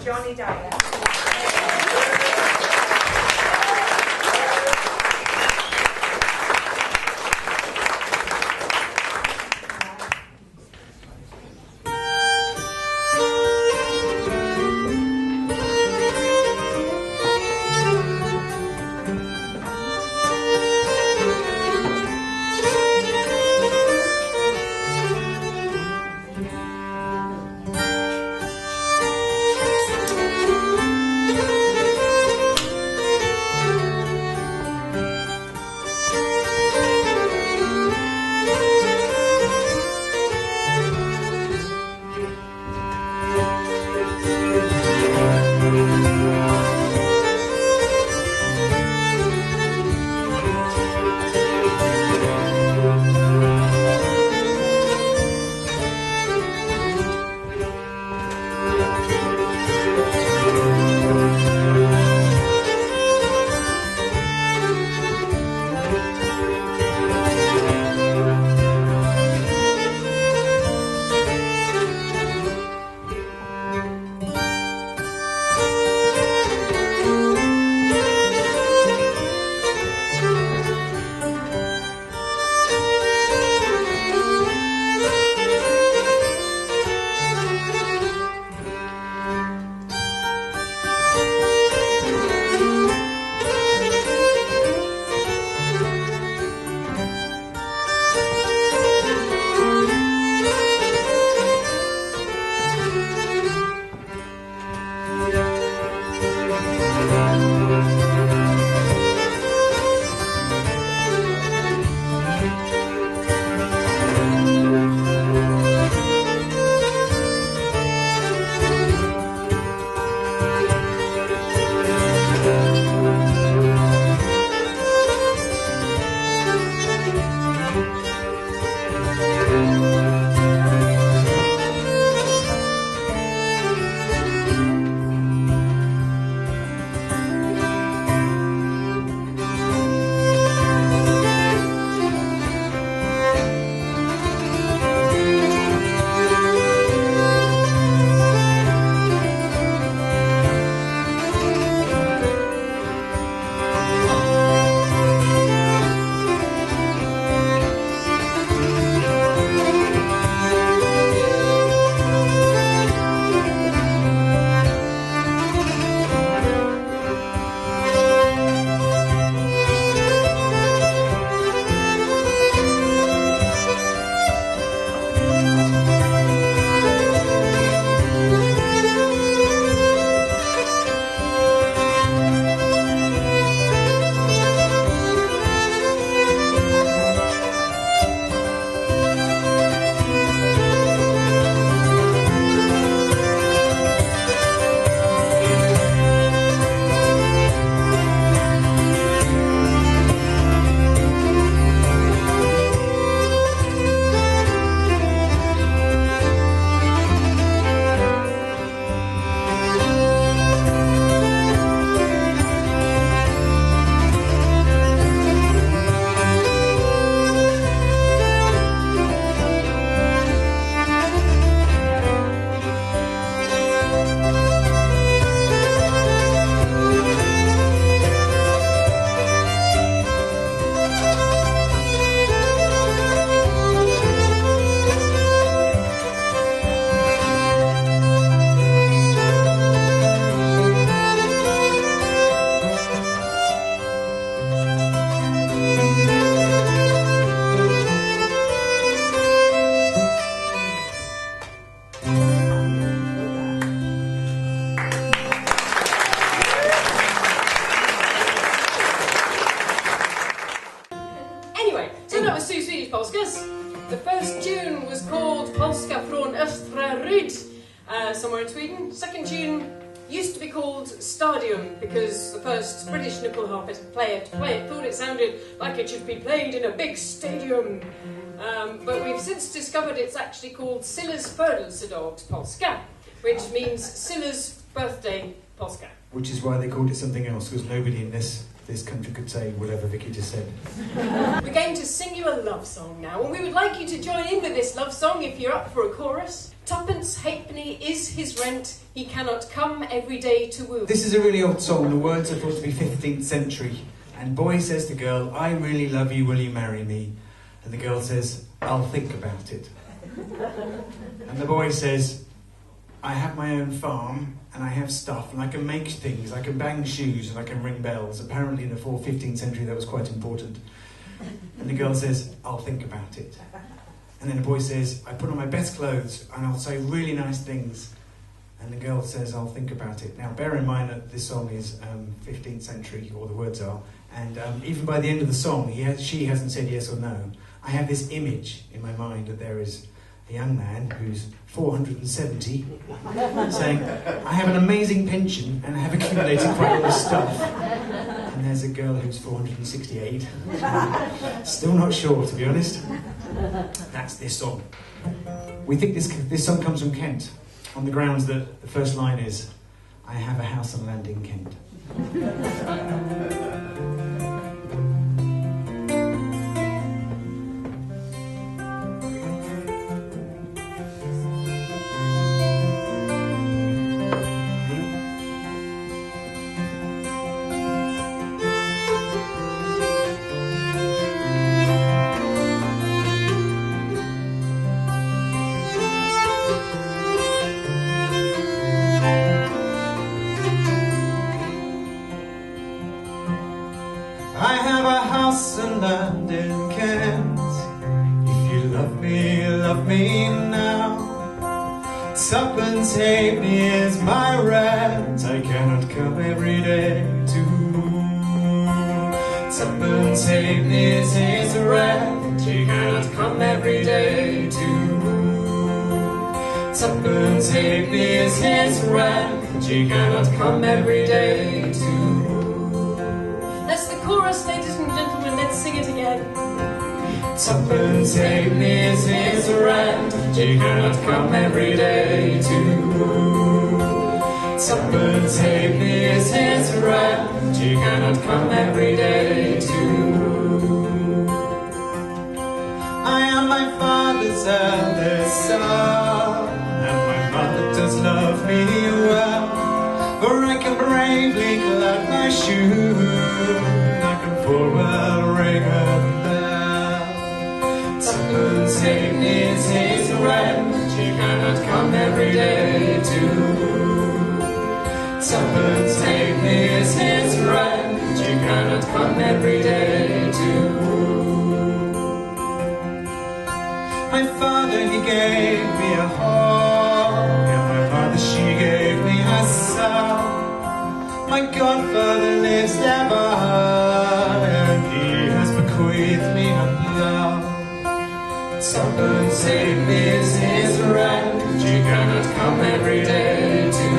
Jonny Dyer. The first tune was called Polska från Östra Ryd, somewhere in Sweden. Second tune used to be called Stadium because the first British nickel harpist player to play it thought it sounded like it should be played in a big stadium. But we've since discovered it's actually called Silla's födelsedags Polska, which means Silla's birthday Polska. Which is why they called it something else, because nobody in this this country could say whatever Vicki just said. We're going to sing you a love song now, and we would like you to join in with this love song if you're up for a chorus. Tuppence halfpenny is his rent, he cannot come every day to woo. This is a really old song. The words are thought to be 15th century. And boy says to girl, I really love you, will you marry me? And the girl says, I'll think about it. And the boy says, I have my own farm, and I have stuff, and I can make things, I can bang shoes, and I can ring bells. Apparently in the 15th century that was quite important. And the girl says, I'll think about it. And then the boy says, I put on my best clothes, and I'll say really nice things. And the girl says, I'll think about it. Now, bear in mind that this song is 15th century, or the words are, and even by the end of the song, she hasn't said yes or no. I have this image in my mind that there is a young man who's 470 saying, I have an amazing pension and I have accumulated quite a lot of stuff. And there's a girl who's 468. Still not sure, to be honest. That's this song. We think this song comes from Kent, on the grounds that the first line is, I have a house and land in Kent. I have a house and land in Kent. If you love me now. Tuppence halfpenny is my rent. I cannot come every day to. Tuppence halfpenny is his rent. He cannot come every day to. Tuppence halfpenny is his rent. He cannot come every day to. That's the chorus, ladies and gentlemen, let's sing it again. Tuppence halfpenny is his rent, he cannot come every day to. Tuppence halfpenny is his rent, he cannot come every day to. I am my father's eldest son, and my mother does love me well. For I can bravely clap my shoe, I can full well ring a bell. Tuppence halfpenny is his rent, he cannot come every day to. Tuppence halfpenny is his rent, he cannot come every day to. My father, he gave me a home, and my mother, she gave me a son. My godfather lives nearby, and he has bequeathed me a love. Tuppence halfpenny is his rent, he cannot come every day to.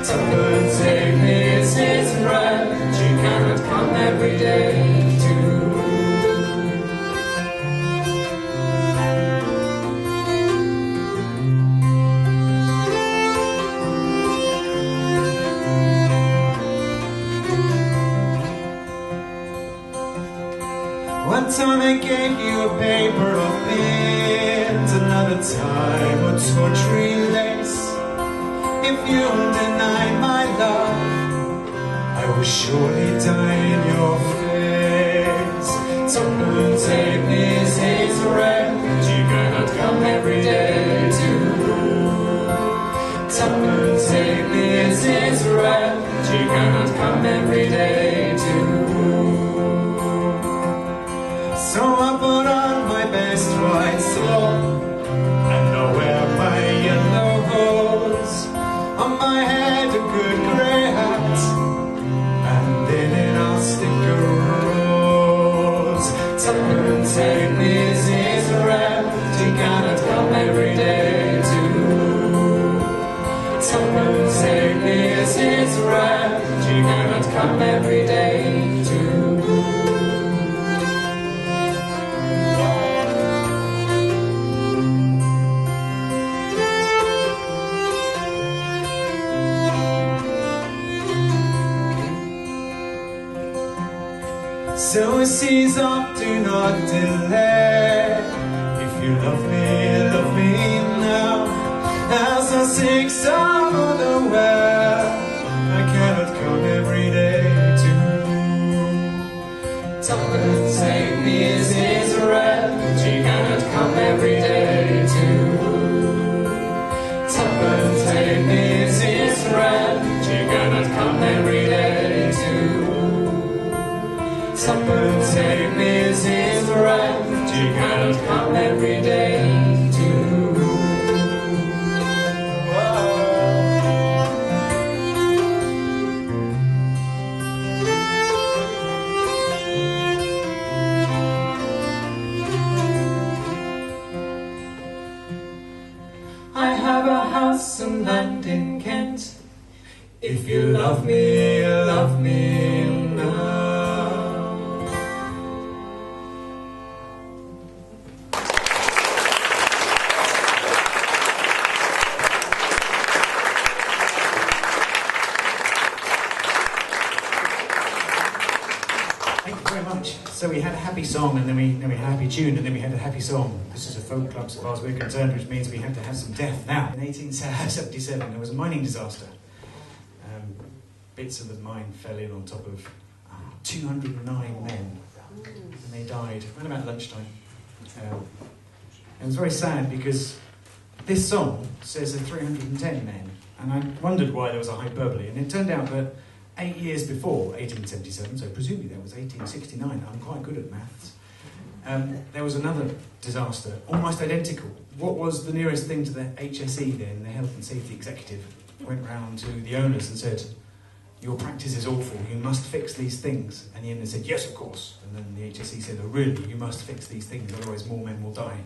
Tuppence halfpenny is his rent, he cannot come every day to. One time I gave you a paper of pins, another time a tawdry lace. If you deny my love, I will surely die in your face. Tuppence halfpenny is his rent, he cannot come every day to. Tuppence halfpenny is his rent, he cannot come every day to. So I put on my best white sock, and I wear my yellow hose. On my head a good grey hat, and in it I'll stick a rose. Tuppence halfpenny is his rent, he cannot come every day to. Tuppence halfpenny is his rent, he cannot come every day to. So seize up, do not delay. If you love me now. As I seek some other well, I cannot come every day to. Tuppence halfpenny is his rent, she cannot come every day to. Tuppence halfpenny is his rent, she cannot come every day to. Tuppence halfpenny is his rent, she cannot come every day to. I have a house and land in Kent. If you love me now. Thank you very much. So we had a happy song, and then we had a happy tune, and then we had a happy song. This is a folk club as far as we're concerned, which means we had to have some death. Now, in 1877, there was a mining disaster. Bits of the mine fell in on top of 209 men, and they died around about lunchtime. It was very sad because this song says there 310 men, and I wondered why there was a hyperbole, and it turned out that 8 years before 1877, so presumably that was 1869, I'm quite good at maths, there was another disaster, almost identical. What was the nearest thing to the HSE then, the Health and Safety Executive, went round to the owners and said, your practice is awful, you must fix these things. And the owners said, yes, of course. And then the HSE said, oh really, you must fix these things, otherwise more men will die.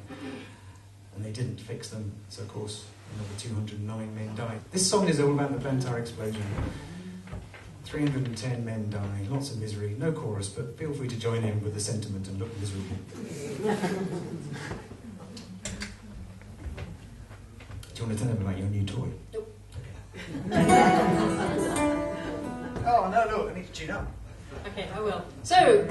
And they didn't fix them, so of course another 209 men died. This song is all about the Blantyre explosion. 310 men die, lots of misery, no chorus, but feel free to join in with the sentiment and look miserable. Do you want to tell them about your new toy? Nope. Oh no, look, I need to tune up. Okay, I will. So,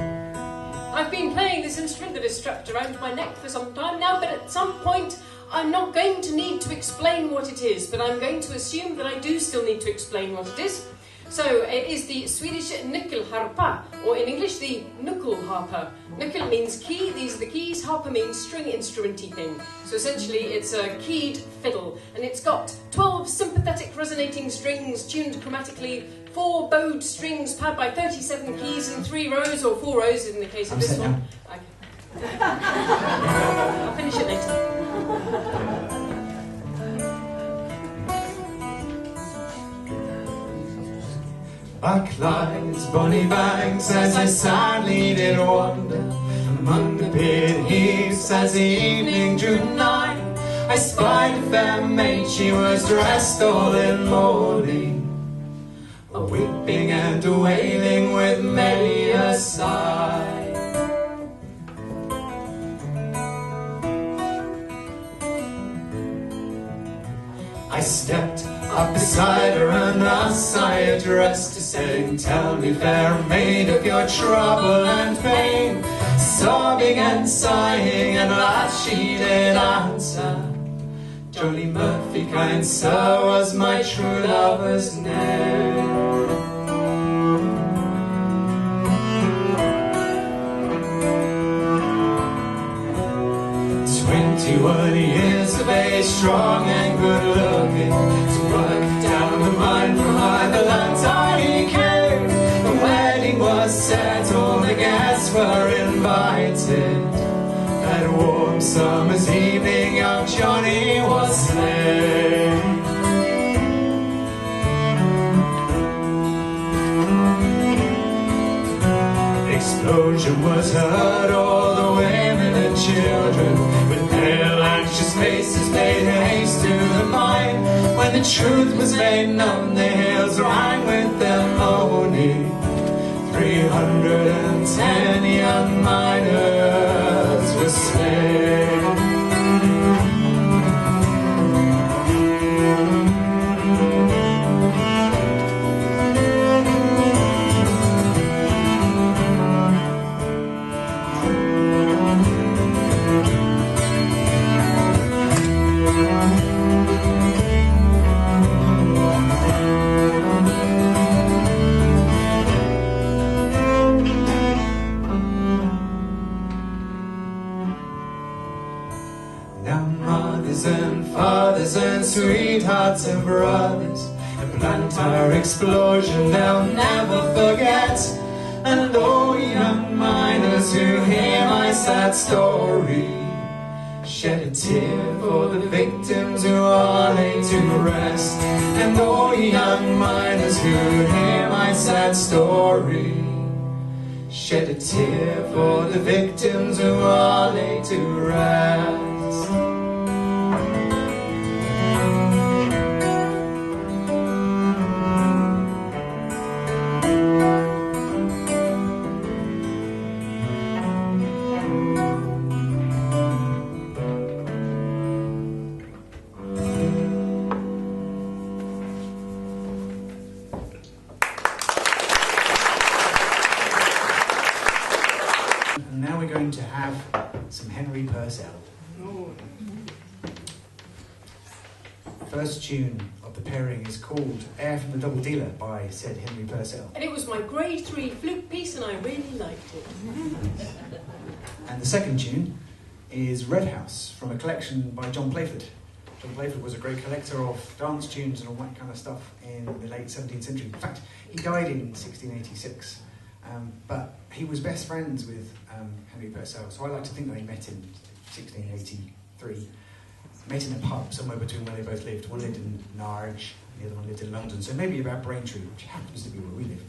I've been playing this instrument that is strapped around my neck for some time now, but at some point I'm not going to need to explain what it is, but I'm going to assume that I do still need to explain what it is. So, it is the Swedish nyckelharpa, or in English the nyckelharpa. Nyckel means key, these are the keys, harpa means string instrumenty thing. So essentially it's a keyed fiddle, and it's got 12 sympathetic resonating strings tuned chromatically, 4 bowed strings paired by 37 keys in 3 rows, or 4 rows in the case of this one. Okay. I'll finish it later. Backlights, bonny banks, as I sadly did wander among the pit heaps as the evening drew nigh. I spied a fair maid, she was dressed all in mourning, a weeping and a wailing with many a sigh. I stepped up beside her and thus I addressed her, saying, tell me, fair maid, of your trouble and pain. Sobbing and sighing, and at last she did answer, Jonny Murphy, kind sir, was my true lover's name. 21 years of age, strong and good looking, to work down the mine from high the Blantyre came. The wedding was set, all the guests were invited. That warm summer's evening, young Jonny was slain. Explosion was heard, all the women and children with pale anxious faces made haste to the mine. When the truth was made known, the hills rang with their moaning. 310 young miners were slain. lovers and sweethearts and brothers. A plantar explosion they'll never forget. And all young miners who hear my sad story, shed a tear for the victims who are laid to rest. And all young miners who hear my sad story, shed a tear for the victims who are laid to rest. And now we're going to have some Henry Purcell. First tune of the pairing is called Air from the Double Dealer by said Henry Purcell. And it was my grade 3 flute piece and I really liked it. And the second tune is Red House from a collection by John Playford. John Playford was a great collector of dance tunes and all that kind of stuff in the late 17th century. In fact, he died in 1686. But he was best friends with Henry Purcell, so I like to think that he met in 1683. Met in a pub somewhere between where they both lived. One lived in Norwich, the other one lived in London, so maybe about Braintree, which happens to be where we live.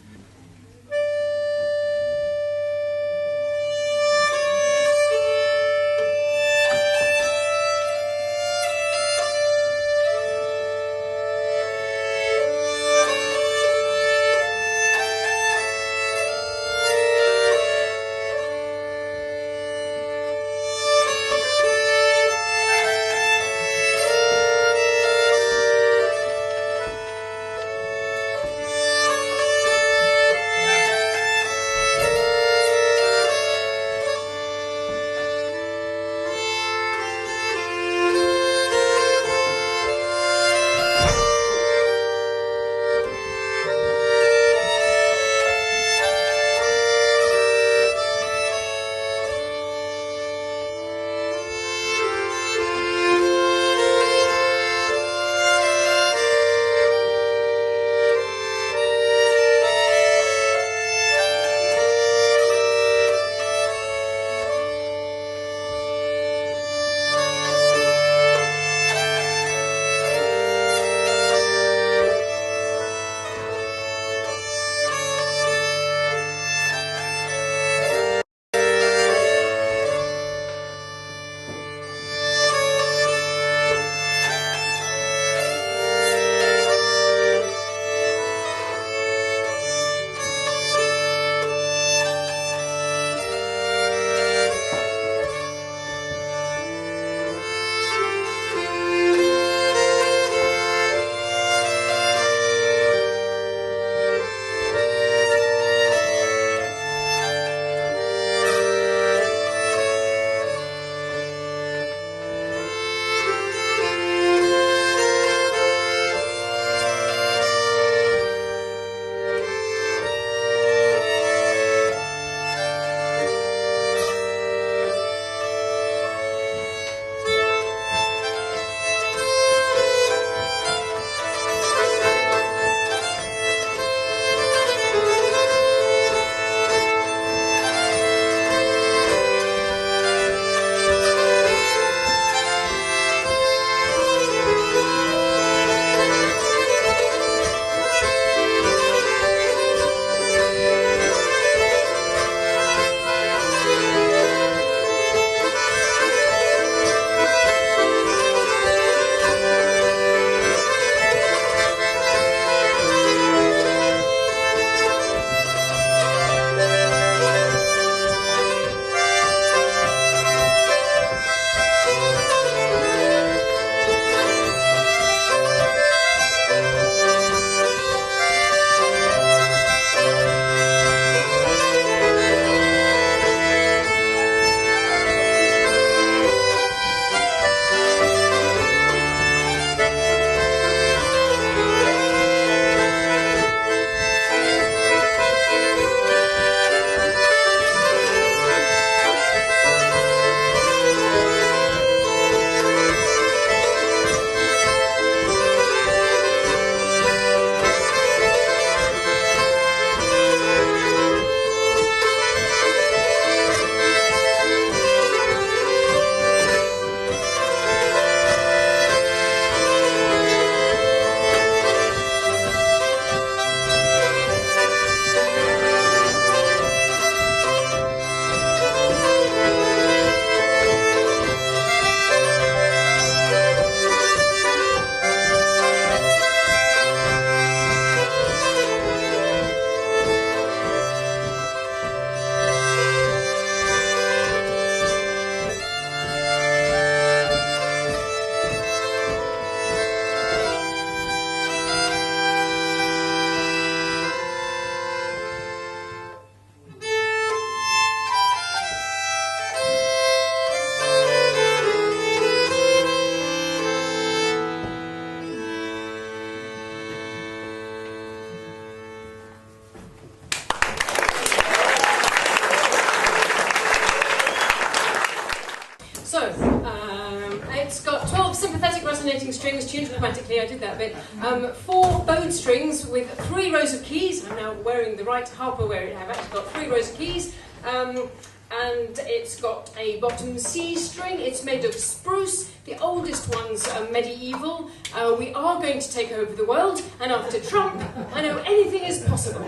alternating strings tuned chromatically, I did that bit. 4 bowed strings with 3 rows of keys. I'm now wearing the right harper where I've actually got 3 rows of keys. And it's got a bottom C string. It's made of spruce. The oldest ones are medieval. We are going to take over the world, and after Trump, I know anything is possible.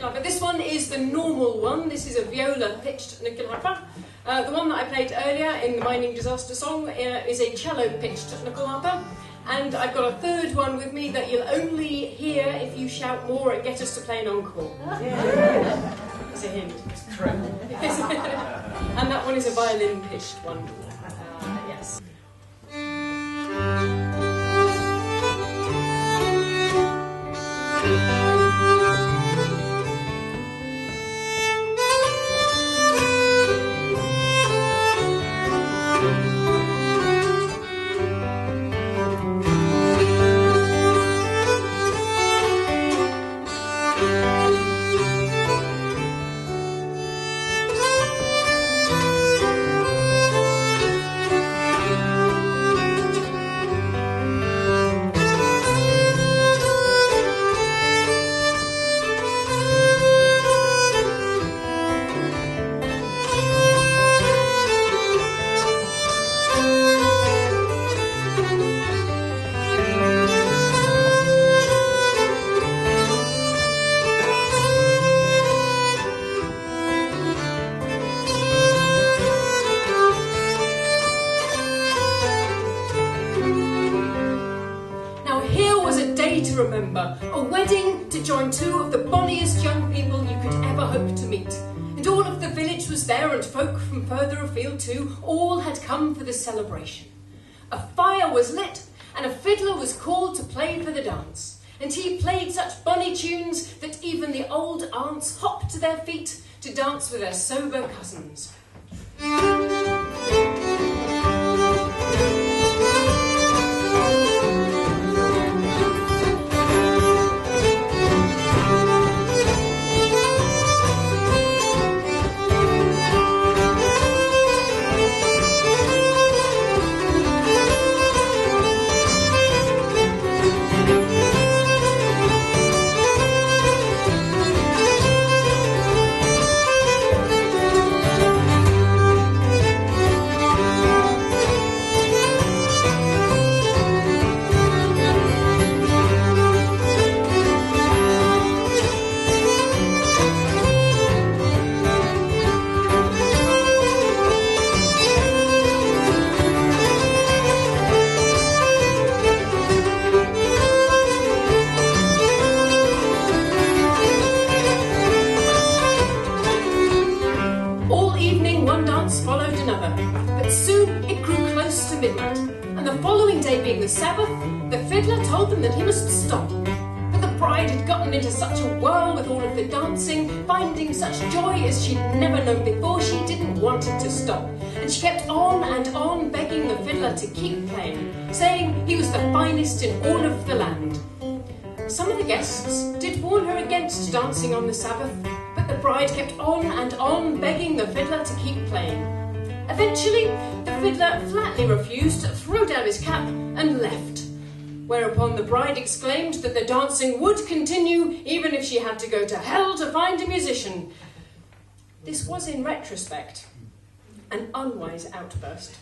But this one is the normal one. This is a viola-pitched nyckelharpa. The one that I played earlier in the mining disaster song is a cello-pitched nyckelharpa. And I've got a third one with me that you'll only hear if you shout more and get us to play an encore. It's a hint. It's true. And that one is a violin-pitched one. Yes. Remember, a wedding to join 2 of the bonniest young people you could ever hope to meet. And all of the village was there, and folk from further afield too. All had come for the celebration. A fire was lit, and a fiddler was called to play for the dance. And he played such bonny tunes that even the old aunts hopped to their feet to dance with their sober cousins. The Sabbath, the fiddler told them that he must stop. But the bride had gotten into such a whirl with all of the dancing, finding such joy as she'd never known before, she didn't want it to stop. And she kept on and on begging the fiddler to keep playing, saying he was the finest in all of the land. Some of the guests did warn her against dancing on the Sabbath, but the bride kept on and on begging the fiddler to keep playing. Eventually, the fiddler flatly refused to throw down his cap and left, whereupon the bride exclaimed that the dancing would continue even if she had to go to hell to find a musician. This was, in retrospect, an unwise outburst.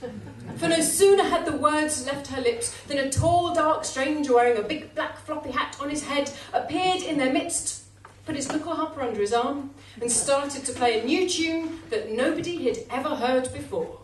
For no sooner had the words left her lips than a tall, dark stranger wearing a big black floppy hat on his head appeared in their midst, put his nyckelharpa under his arm, and started to play a new tune that nobody had ever heard before.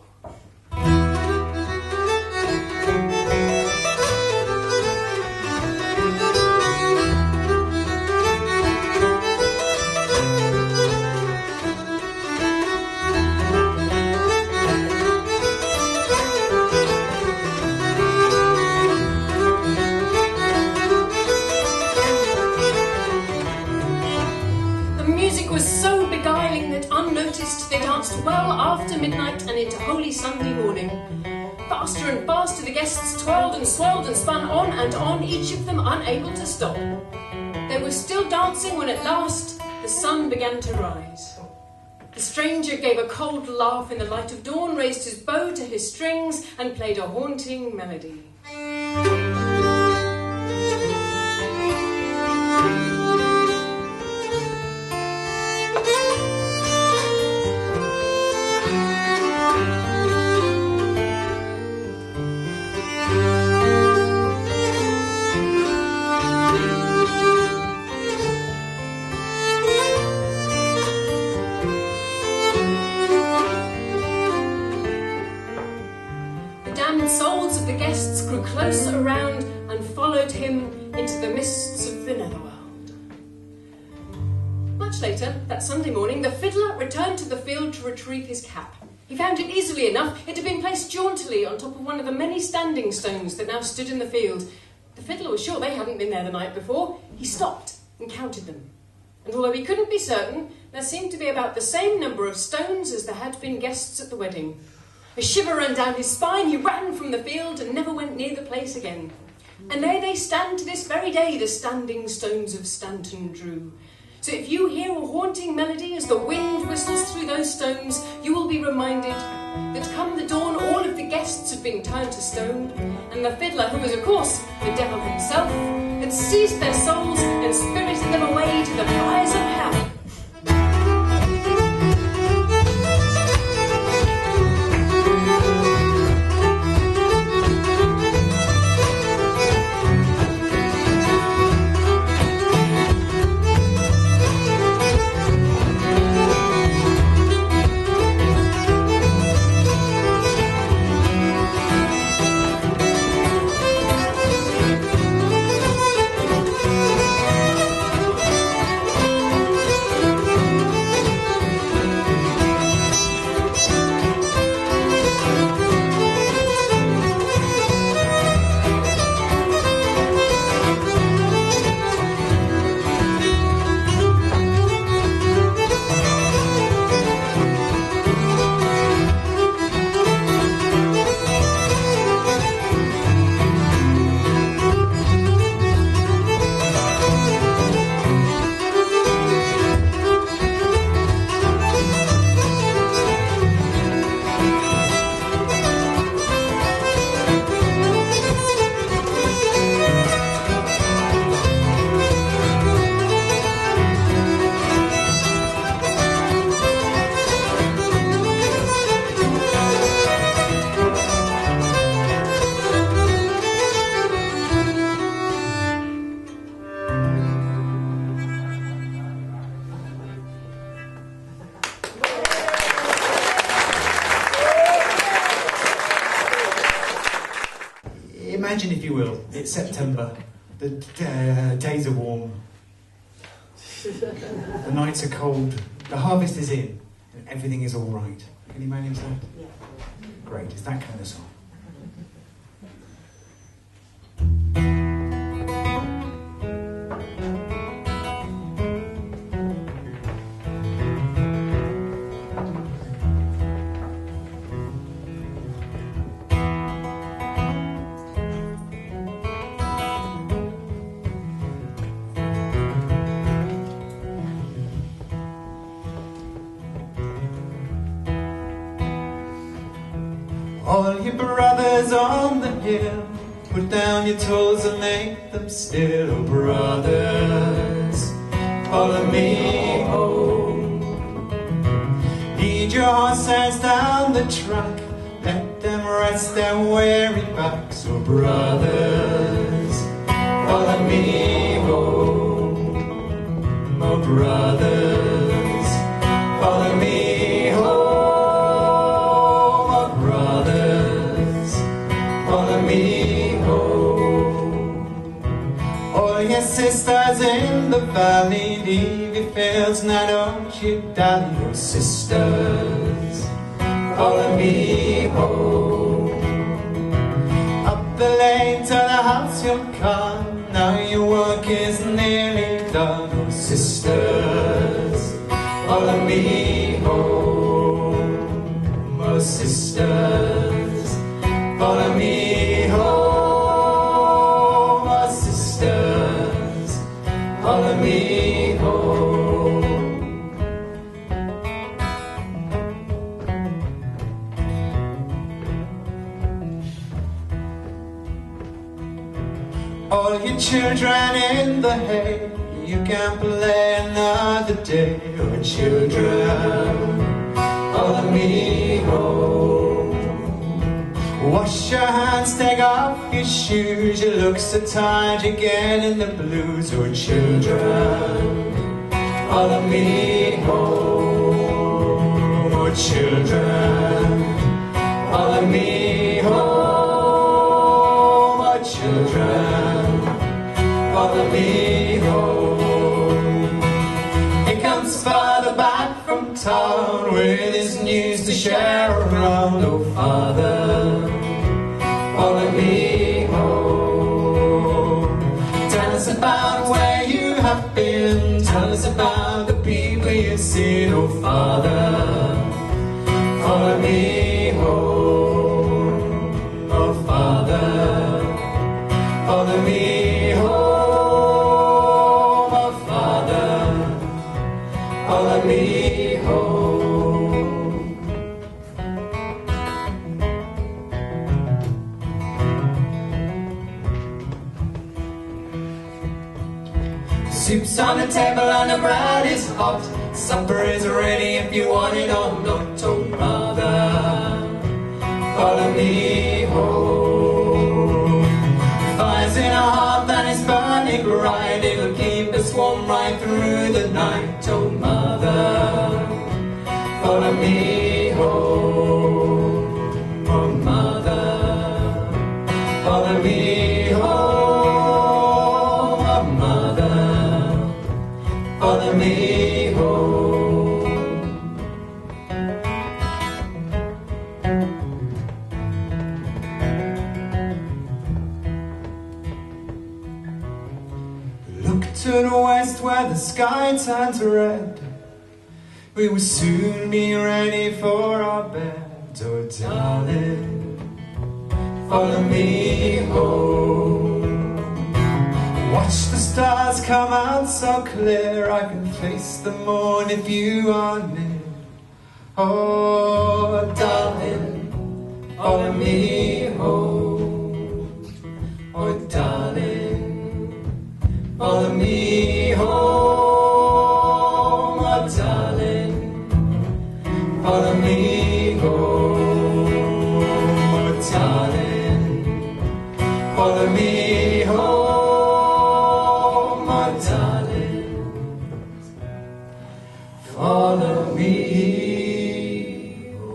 They danced well after midnight and into Holy Sunday morning. Faster and faster the guests twirled and swirled and spun on, each of them unable to stop. They were still dancing when at last the sun began to rise. The stranger gave a cold laugh in the light of dawn, raised his bow to his strings, and played a haunting melody. Souls of the guests grew close around and followed him into the mists of the netherworld. Much later, that Sunday morning, the fiddler returned to the field to retrieve his cap. He found it easily enough. It had been placed jauntily on top of one of the many standing stones that now stood in the field. The fiddler was sure they hadn't been there the night before. He stopped and counted them. And although he couldn't be certain, there seemed to be about the same number of stones as there had been guests at the wedding. A shiver ran down his spine. He ran from the field and never went near the place again. And there they stand to this very day, the standing stones of Stanton Drew. So if you hear a haunting melody as the wind whistles through those stones, you will be reminded that come the dawn all of the guests had been turned to stone, and the fiddler, who was of course the devil himself, had seized their souls and spirited them away to the fires of hell. Imagine, if you will, it's September, the days are warm, the nights are cold, the harvest is in, and everything is all right. Can you manage that? Yeah. Great, it's that kind of song. All you brothers on the hill, put down your tools and make them still. Oh, brothers, follow me home. Lead your horses down the track, let them rest their weary backs. Oh, brothers, follow me home. Oh, brothers, follow me home. All your sisters in the valley, leave your fields now, don't you dally. Your sisters, follow me home. Up the lane to the house you'll come, now your work is nearly done. Oh, sisters, follow me home. Oh, sisters, follow me home. Oh, sisters, follow me home. children in the hay, you can play another day. Oh, children, follow me home. Wash your hands, take off your shoes. You look so tired, you're getting the blues. Oh, children, follow me home. Oh, children, follow me home. Oh, children, follow me home. Here comes Father back from town with his news to share around. Oh, Father, follow me home. Tell us about where you have been. Tell us about the people you've seen. Oh, Father, follow me home. Oh, Father, follow me home. Oh, Father, follow me home. Soup's on the table and the bread is hot. Supper is ready if you want it or not. Oh, mother, follow me home. Fire's in our heart and it's burning bright. It'll keep us warm right through the night. Oh, mother, follow me home. Oh, mother, follow me home. Oh, mother, follow me home. Look to the west where the sky turns red. We will soon be ready for our bed. Oh, darling, follow me home. Watch the stars come out so clear. I can face the morn if you are near. Oh, darling, follow me home. Oh, darling, follow me home. Oh, darling, follow me home. Oh, darling, follow me home. Follow me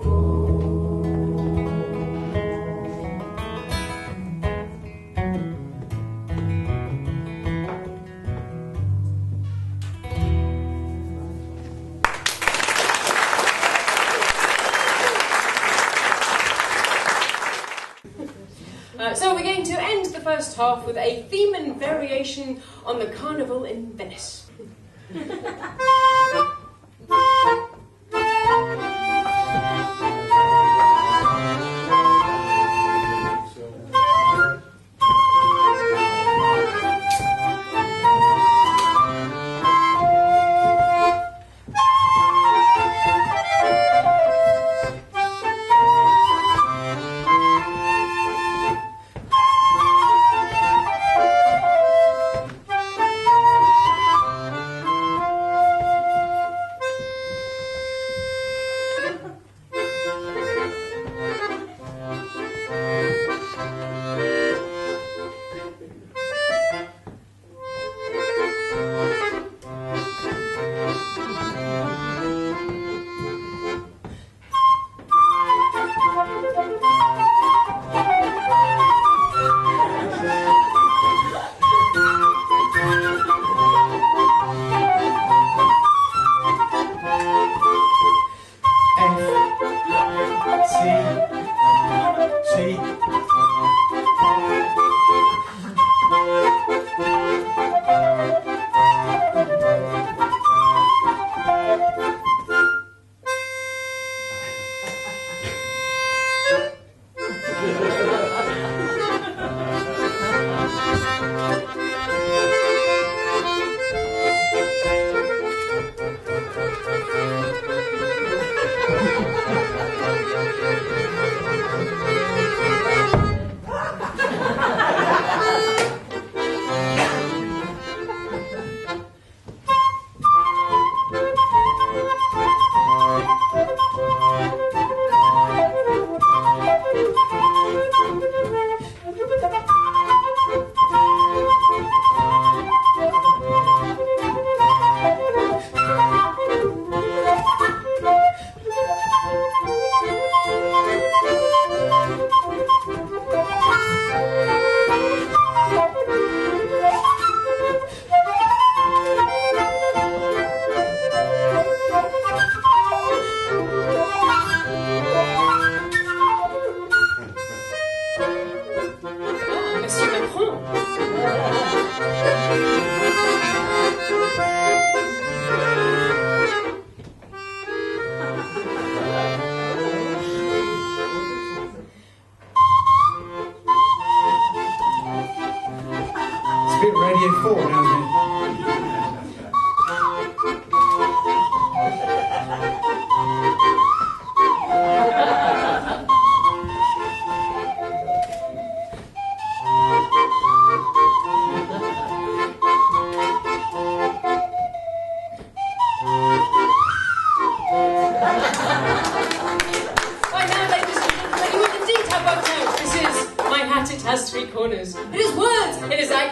home. So we're going to end the first half with a theme and variation on the Carnival in Venice.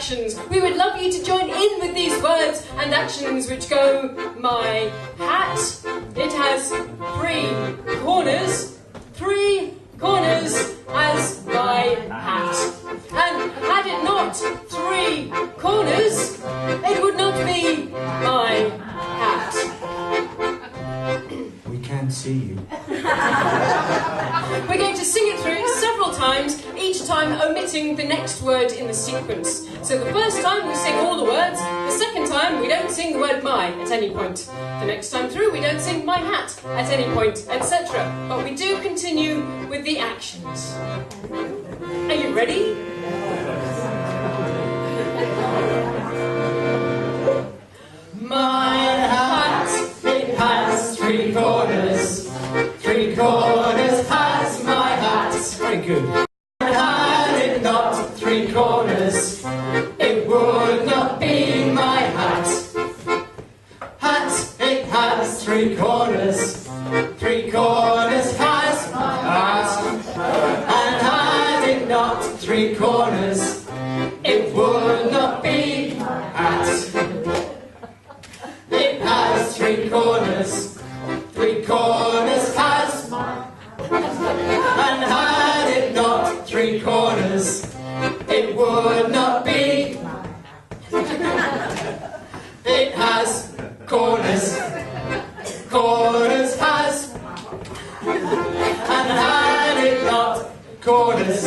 actions. We would love you to join in with these words and actions which go: my hat, it has 3 corners. 3 corners as my hat. And had it not 3 corners, it would not be my hat. We can't see you. We're going to sing it through several times, each time omitting the next word in the sequence. So the first time we sing all the words, the second time we don't sing the word my at any point. The next time through we don't sing my hat at any point, etc. But we do continue with the actions. Are you ready? My hat, it has 3 corners. 3 corners has my hat. Very good. Had it not 3 corners, it would not be my hat. Hat, it has 3 corners. 3 corners has my hat. And had it not 3 corners, it would not be my hat. It has 3 corners. 3 corners has my. And had it not 3 corners, it would not be. It has corners. Corners has. And had it not corners,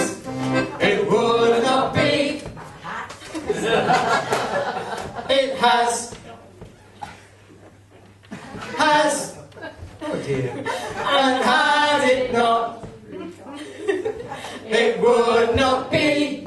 it would not be. It has. Oh dear. And had it not, it would not be.